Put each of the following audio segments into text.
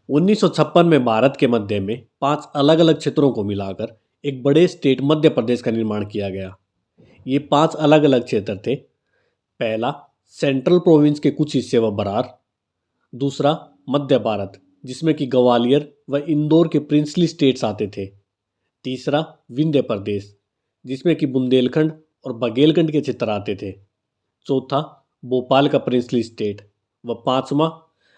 1956 में भारत के मध्य में 5 अलग-अलग क्षेत्रों को मिलाकर एक बड़े स्टेट मध्य प्रदेश का निर्माण किया गया। ये 5 अलग-अलग क्षेत्र थे। पहला, सेंट्रल प्रोविंस के कुछ हिस्से व बरार। दूसरा, मध्य भारत, जिसमें कि ग्वालियर व इंदौर के प्रिंसली स्टेट्स आते थे। तीसरा, विंध्य प्रदेश, जिसमें कि बुंदेलखंड और बघेलखंड के क्षेत्र आते थे। चौथा, भोपाल का प्रिंसली स्टेट। व पांचवा,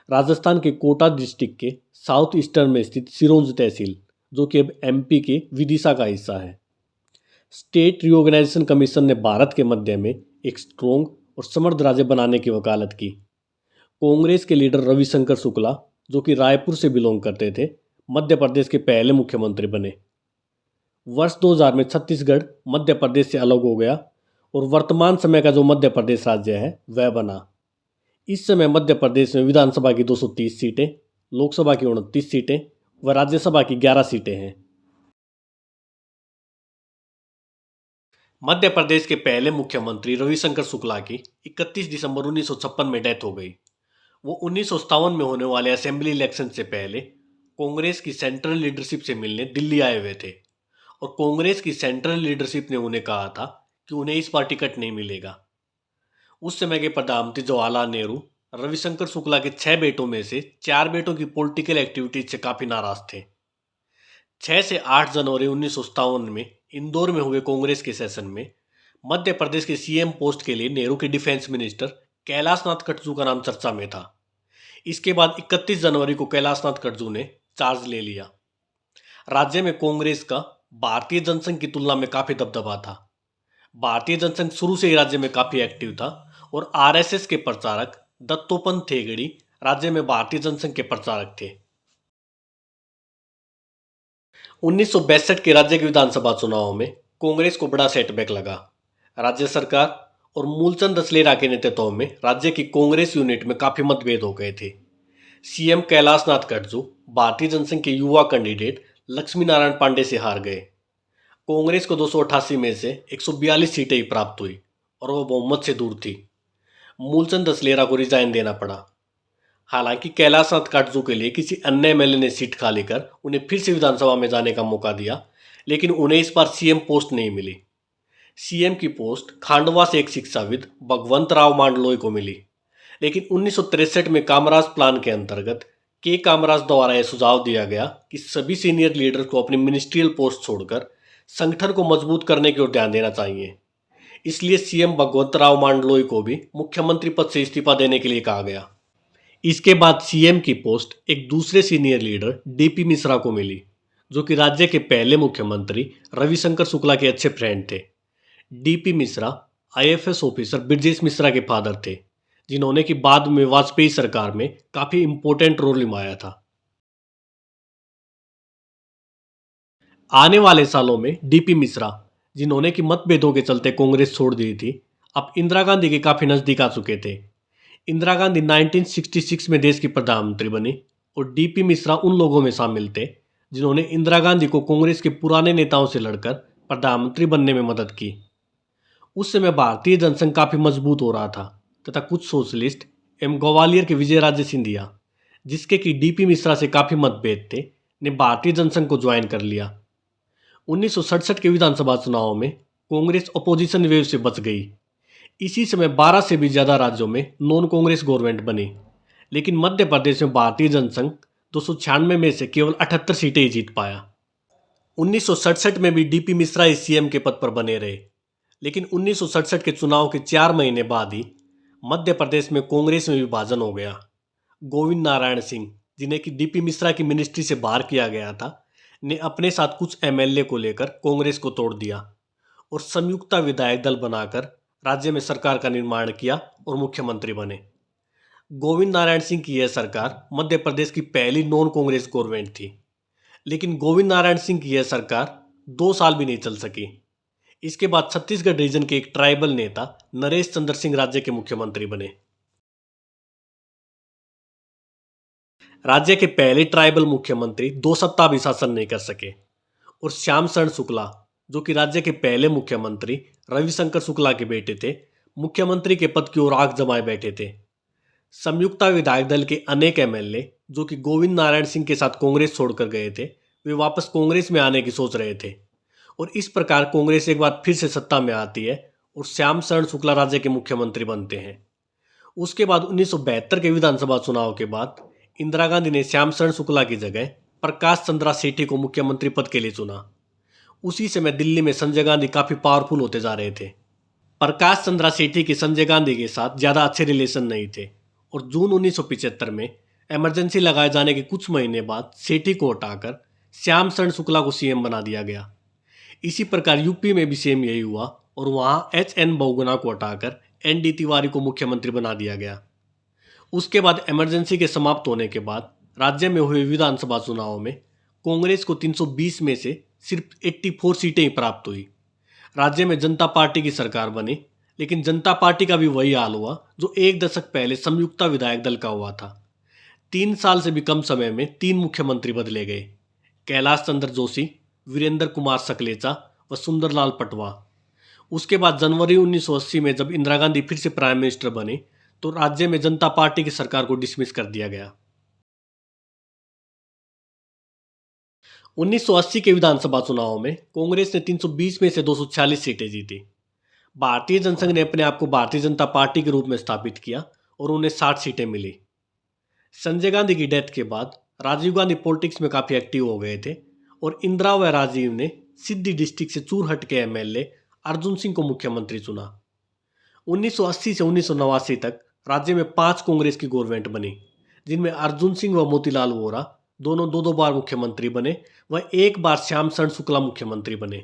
राजस्थान के कोटा डिस्ट्रिक्ट के साउथ ईस्टर्न में स्थित सिरोंज तहसील, जो कि अब एमपी के विदिशा का हिस्सा है। स्टेट रिओर्गेनाइजेशन कमीशन ने भारत के मध्य में एक स्ट्रोंग और समृद्ध राज्य बनाने की वकालत की। कांग्रेस के लीडर रविशंकर शुक्ला, जो कि रायपुर से बिलोंग करते थे, मध्य प्रदेश के पहले मुख्यमंत्री बने। वर्ष 2000 में छत्तीसगढ़ मध्य प्रदेश से अलग हो गया और वर्तमान समय का जो मध्य प्रदेश राज्य है वह बना। इस समय मध्य प्रदेश में विधानसभा की 230 सीटें, लोकसभा की 29 सीटें व राज्यसभा की 11 सीटें हैं। मध्य प्रदेश के पहले मुख्यमंत्री रविशंकर शुक्ला की 31 दिसंबर 1956 में डेथ हो गई। वो 1957 में होने वाले असेंबली इलेक्शन से पहले कांग्रेस की सेंट्रल लीडरशिप से मिलने दिल्ली आए हुए थे और कांग्रेस की सेंट्रल लीडरशिप ने उन्हें कहा था कि उन्हें इस बार टिकट नहीं मिलेगा। उस समय के प्रधानमंत्री जवाहरलाल नेहरू रविशंकर शुक्ला के 6 बेटों में से 4 बेटों की पॉलिटिकल एक्टिविटीज से काफी नाराज थे। 6 से 8 जनवरी 1957 में इंदौर में हुए कांग्रेस के सेशन में मध्य प्रदेश के सीएम पोस्ट के लिए नेहरू के डिफेंस मिनिस्टर कैलाशनाथ कटजू का नाम चर्चा में था। इसके बाद 31 जनवरी को कैलाशनाथ कटजू ने चार्ज ले लिया। राज्य में कांग्रेस का भारतीय जनसंघ की तुलना में काफी दबदबा था। भारतीय जनसंघ शुरू से ही राज्य में काफी एक्टिव था और आरएसएस के प्रचारक दत्तोपंत ठेंगड़ी राज्य में भारतीय जनसंघ के प्रचारक थे। 1962 के राज्य के विधानसभा चुनावों में कांग्रेस को बड़ा सेटबैक लगा। राज्य सरकार और मूलचंद दसलेरा के नेतृत्व में राज्य की कांग्रेस यूनिट में काफी मतभेद हो गए थे। सीएम कैलाशनाथ कटजू भारतीय जनसंघ के युवा कैंडिडेट लक्ष्मी नारायण पांडे से हार गए। कांग्रेस को 288 में से 142 सीटें ही प्राप्त हुई और वह बहुमत से दूर थी। मूलचंद दसलेरा को रिजाइन देना पड़ा। हालांकि कैलाशनाथ काटजू के लिए किसी अन्य एमएलए ने सीट खाली कर उन्हें फिर से विधानसभा में जाने का मौका दिया, लेकिन उन्हें इस बार सीएम पोस्ट नहीं मिली। सीएम की पोस्ट खांडवा से एक शिक्षाविद भगवंत राव मांडलोई को मिली, लेकिन 1963 में कामराज प्लान के अंतर्गत के कामराज द्वारा यह सुझाव दिया गया कि सभी सीनियर लीडर को अपनी मिनिस्ट्रियल पोस्ट छोड़कर संगठन को मजबूत करने की ओर ध्यान देना चाहिए। इसलिए सीएम भगवंत राव मांडलोई को भी मुख्यमंत्री पद से इस्तीफा देने के लिए कहा गया। इसके बाद सीएम की पोस्ट एक दूसरे सीनियर लीडर डीपी मिश्रा को मिली, जो कि राज्य के पहले मुख्यमंत्री रविशंकर शुक्ला के अच्छे फ्रेंड थे। DP Mishra IFS officer Brajesh Mishra के फादर थे, जिन्होंने कि बाद में वाजपेयी सरकार में काफी इंपॉर्टेंट रोल निभाया था। आने वाले सालों में डीपी मिश्रा, जिन्होंने कि मतभेदों के चलते कांग्रेस छोड़ दी थी, अब इंदिरा गांधी के काफी नजदीक आ चुके थे। इंदिरा गांधी 1966 में देश की प्रधानमंत्री बनी और डीपी मिश्रा उन लोगों में शामिल थे जिन्होंने इंदिरा गांधी को कांग्रेस के पुराने नेताओं से लड़कर प्रधानमंत्री बनने में मदद की। उस समय भारतीय जनसंघ काफी मजबूत हो रहा था तथा कुछ सोशलिस्ट एवं ग्वालियर के विजयराजे सिंधिया, जिसके कि डीपी मिश्रा से काफी मतभेद थे, ने भारतीय जनसंघ को ज्वाइन कर लिया। 1967 के विधानसभा चुनावों में कांग्रेस अपोजिशन वेव से बच गई। इसी समय 12 से भी ज्यादा राज्यों में नॉन कांग्रेस गवर्नमेंट बनी, लेकिन मध्य प्रदेश में भारतीय जनसंघ 296 में से केवल 78 सीटें ही जीत पाया। 1967 में भी डीपी मिश्रा ही सीएम के पद पर बने रहे, लेकिन 1967 के चुनाव के 4 महीने बाद ही मध्य प्रदेश में कांग्रेस में विभाजन हो गया। गोविंद नारायण सिंह, जिन्हें कि डीपी मिश्रा की मिनिस्ट्री से बाहर किया गया था, ने अपने साथ कुछ एमएलए को लेकर कांग्रेस को तोड़ दिया और संयुक्ता विधायक दल बनाकर राज्य में सरकार का निर्माण किया और मुख्यमंत्री बने। गोविंद नारायण सिंह की यह सरकार मध्य प्रदेश की पहली नॉन कांग्रेस गवर्नमेंट थी, लेकिन गोविंद नारायण सिंह की यह सरकार 2 साल भी नहीं चल सकी। इसके बाद छत्तीसगढ़ रीजन के एक ट्राइबल नेता नरेश चंद्र सिंह राज्य के मुख्यमंत्री बने। राज्य के पहले ट्राइबल मुख्यमंत्री 2 सप्ताह भी शासन नहीं कर सके और श्याम शरण शुक्ला, जो कि राज्य के पहले मुख्यमंत्री रविशंकर शुक्ला के बेटे थे, मुख्यमंत्री के पद की ओर आंख जमाए बैठे थे। संयुक्ता विधायक दल के अनेक एमएलए जो कि गोविंद नारायण सिंह के साथ कांग्रेस छोड़कर गए थे, वे वापस कांग्रेस में आने की सोच रहे थे और इस प्रकार कांग्रेस एक बार फिर से सत्ता में आती है और श्याम शरण शुक्ला राज्य के मुख्यमंत्री बनते हैं। उसके बाद 1972 के विधानसभा चुनाव के बाद इंदिरा गांधी ने श्याम शरण शुक्ला की जगह प्रकाश चंद्रा सेठी को मुख्यमंत्री पद के लिए चुना। उसी समय दिल्ली में संजय गांधी काफी पावरफुल होते जा रहे थे। प्रकाश चंद्रा सेठी के संजय गांधी के साथ ज़्यादा अच्छे रिलेशन नहीं थे और जून 1975 में इमरजेंसी लगाए जाने के कुछ महीने बाद सेठी को हटाकर श्याम शरण शुक्ला को सीएम बना दिया गया। इसी प्रकार यूपी में भी सेम यही हुआ और वहाँ एच.एन. बहुगुणा को हटाकर एन.डी. तिवारी को मुख्यमंत्री बना दिया गया। उसके बाद इमरजेंसी के समाप्त होने के बाद राज्य में हुए विधानसभा चुनाव में कांग्रेस को 320 में से सिर्फ 84 सीटें ही प्राप्त हुई। राज्य में जनता पार्टी की सरकार बनी, लेकिन जनता पार्टी का भी वही हाल हुआ जो एक दशक पहले संयुक्ता विधायक दल का हुआ था। 3 साल से भी कम समय में 3 मुख्यमंत्री बदले गए, कैलाश चंद्र जोशी, वीरेंद्र कुमार सकलेचा व सुंदरलाल पटवा। उसके बाद जनवरी 1980 में जब इंदिरा गांधी फिर से प्राइम मिनिस्टर बनी तो राज्य में जनता पार्टी की सरकार को डिसमिस कर दिया गया। 1980 के विधानसभा चुनाव में कांग्रेस ने 320 में से 246 सीटें जीती। भारतीय जनसंघ ने अपने आप को भारतीय जनता पार्टी के रूप में स्थापित किया और उन्हें 60 सीटें मिली। संजय गांधी की डेथ के बाद राजीव गांधी पॉलिटिक्स में काफ़ी एक्टिव हो गए थे और इंदिरा व राजीव ने सिद्धि डिस्ट्रिक्ट से चूरहट के एमएलए अर्जुन सिंह को मुख्यमंत्री चुना। 1980 से 1989 तक राज्य में 5 कांग्रेस की गवर्नमेंट बनी, जिनमें अर्जुन सिंह व मोतीलाल वोरा दोनों 2-2 बार मुख्यमंत्री बने व एक बार श्याम शरण शुक्ला मुख्यमंत्री बने।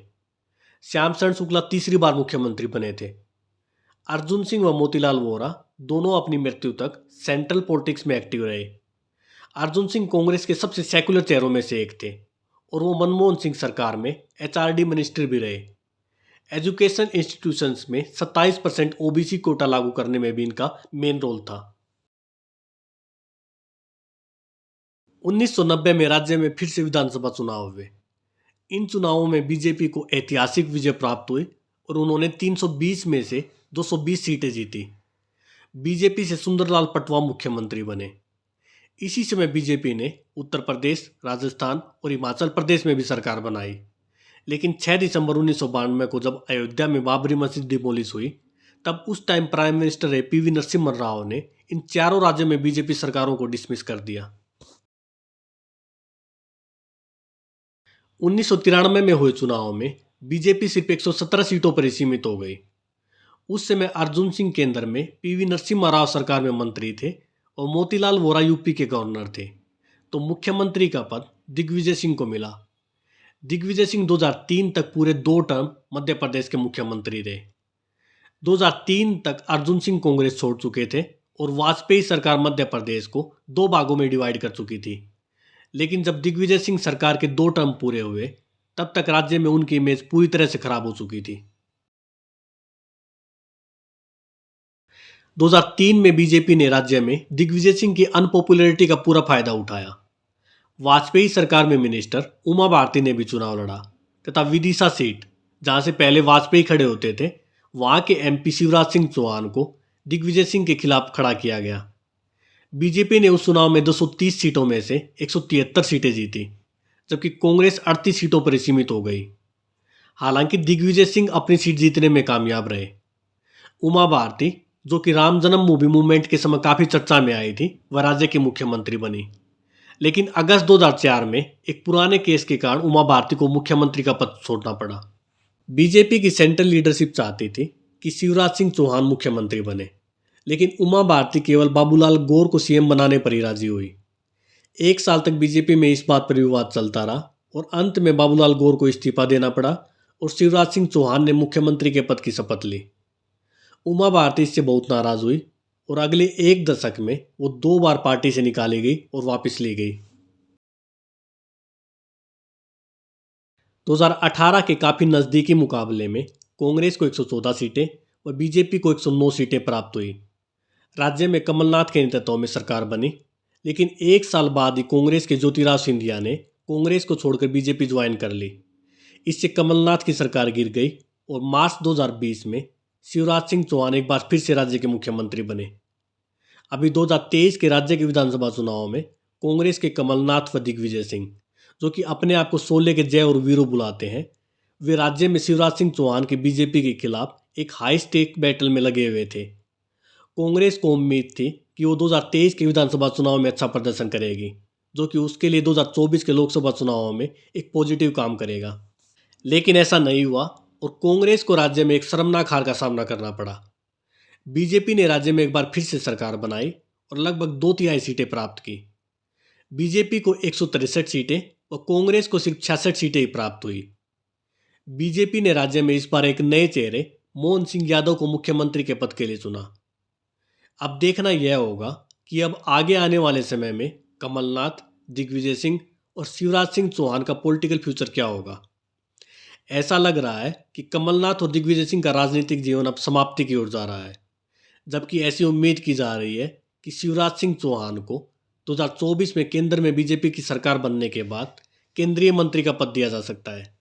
श्याम शरण शुक्ला तीसरी बार मुख्यमंत्री बने थे। अर्जुन सिंह व मोतीलाल वोरा दोनों अपनी मृत्यु तक सेंट्रल पॉलिटिक्स में एक्टिव रहे। अर्जुन सिंह कांग्रेस के सबसे सेकुलर चेहरों में से एक थे और वो मनमोहन सिंह सरकार में एचआरडी मिनिस्टर भी रहे। एजुकेशन इंस्टीट्यूशंस में 27% ओबीसी कोटा लागू करने में भी इनका मेन रोल था। 1990 में राज्य में फिर से विधानसभा चुनाव हुए। इन चुनावों में बीजेपी को ऐतिहासिक विजय प्राप्त हुई और उन्होंने 320 में से 220 सीटें जीती। बीजेपी से सुंदरलाल पटवा मुख्यमंत्री बने। इसी समय बीजेपी ने उत्तर प्रदेश, राजस्थान और हिमाचल प्रदेश में भी सरकार बनाई। लेकिन 6 दिसंबर 1992 को जब अयोध्या में बाबरी मस्जिद डिमोलिश हुई, तब उस टाइम प्राइम मिनिस्टर रहे पीवी नरसिम्हा राव ने इन चारों राज्यों में बीजेपी सरकारों को डिसमिस कर दिया। 1993 में हुए चुनाव में बीजेपी सिर्फ 117 सीटों पर ही सीमित हो गई। उस समय अर्जुन सिंह केंद्र में पीवी नरसिम्हा राव सरकार में मंत्री थे और मोतीलाल वोरा यूपी के गवर्नर थे, तो मुख्यमंत्री का पद दिग्विजय सिंह को मिला। दिग्विजय सिंह 2003 तक पूरे 2 टर्म मध्य प्रदेश के मुख्यमंत्री रहे। 2003 तक अर्जुन सिंह कांग्रेस छोड़ चुके थे और वाजपेयी सरकार मध्य प्रदेश को 2 भागों में डिवाइड कर चुकी थी। लेकिन जब दिग्विजय सिंह सरकार के 2 टर्म पूरे हुए, तब तक राज्य में उनकी इमेज पूरी तरह से खराब हो चुकी थी। 2003 में बीजेपी ने राज्य में दिग्विजय सिंह की अनपॉपुलैरिटी का पूरा फायदा उठाया। वाजपेयी सरकार में मिनिस्टर उमा भारती ने भी चुनाव लड़ा तथा विदिशा सीट, जहां से पहले वाजपेयी खड़े होते थे, वहां के एमपी शिवराज सिंह चौहान को दिग्विजय सिंह के खिलाफ खड़ा किया गया। बीजेपी ने उस चुनाव में 230 सीटों में से 173 सीटें जीती, जबकि कांग्रेस 38 सीटों पर सीमित हो गई। हालांकि दिग्विजय सिंह अपनी सीट जीतने में कामयाब रहे। उमा भारती, जो कि राम जन्मभूमि मूवमेंट के समय काफ़ी चर्चा में आई थी, वह राज्य की मुख्यमंत्री बनी। लेकिन अगस्त 2004 में एक पुराने केस के कारण उमा भारती को मुख्यमंत्री का पद छोड़ना पड़ा। बीजेपी की सेंट्रल लीडरशिप चाहती थी कि शिवराज सिंह चौहान मुख्यमंत्री बने, लेकिन उमा भारती केवल बाबूलाल गौर को सीएम बनाने पर ही राजी हुई। 1 साल तक बीजेपी में इस बात पर विवाद चलता रहा और अंत में बाबूलाल गौर को इस्तीफा देना पड़ा और शिवराज सिंह चौहान ने मुख्यमंत्री के पद की शपथ ली। उमा भारती इससे बहुत नाराज हुई और अगले 1 दशक में वो 2 बार पार्टी से निकाली गई और वापस ली गई। 2018 के काफ़ी नज़दीकी मुकाबले में कांग्रेस को 114 सीटें और बीजेपी को 109 सीटें प्राप्त हुई। राज्य में कमलनाथ के नेतृत्व में सरकार बनी, लेकिन 1 साल बाद ही कांग्रेस के ज्योतिराव सिंधिया ने कांग्रेस को छोड़कर बीजेपी ज्वाइन कर ली। इससे कमलनाथ की सरकार गिर गई और मार्च 2020 में शिवराज सिंह चौहान एक बार फिर से राज्य के मुख्यमंत्री बने। अभी 2023 के राज्य के विधानसभा चुनाव में कांग्रेस के कमलनाथ व दिग्विजय सिंह, जो कि अपने आप को शोले के जय और वीरू बुलाते हैं, वे राज्य में शिवराज सिंह चौहान की बीजेपी के खिलाफ एक हाई स्टेक बैटल में लगे हुए थे। कांग्रेस को उम्मीद थी कि वो 2023 के विधानसभा चुनाव में अच्छा प्रदर्शन करेगी, जो कि उसके लिए 2024 के लोकसभा चुनावों में एक पॉजिटिव काम करेगा। लेकिन ऐसा नहीं हुआ और कांग्रेस को राज्य में एक शर्मनाक हार का सामना करना पड़ा। बीजेपी ने राज्य में एक बार फिर से सरकार बनाई और लगभग 2/3 सीटें प्राप्त की। बीजेपी को 163 सीटें और कांग्रेस को सिर्फ 66 सीटें ही प्राप्त हुई। बीजेपी ने राज्य में इस बार एक नए चेहरे मोहन सिंह यादव को मुख्यमंत्री के पद के लिए चुना। अब देखना यह होगा कि अब आगे आने वाले समय में कमलनाथ, दिग्विजय सिंह और शिवराज सिंह चौहान का पॉलिटिकल फ्यूचर क्या होगा। ऐसा लग रहा है कि कमलनाथ और दिग्विजय सिंह का राजनीतिक जीवन अब समाप्ति की ओर जा रहा है, जबकि ऐसी उम्मीद की जा रही है कि शिवराज सिंह चौहान को 2024 में केंद्र में बीजेपी की सरकार बनने के बाद केंद्रीय मंत्री का पद दिया जा सकता है।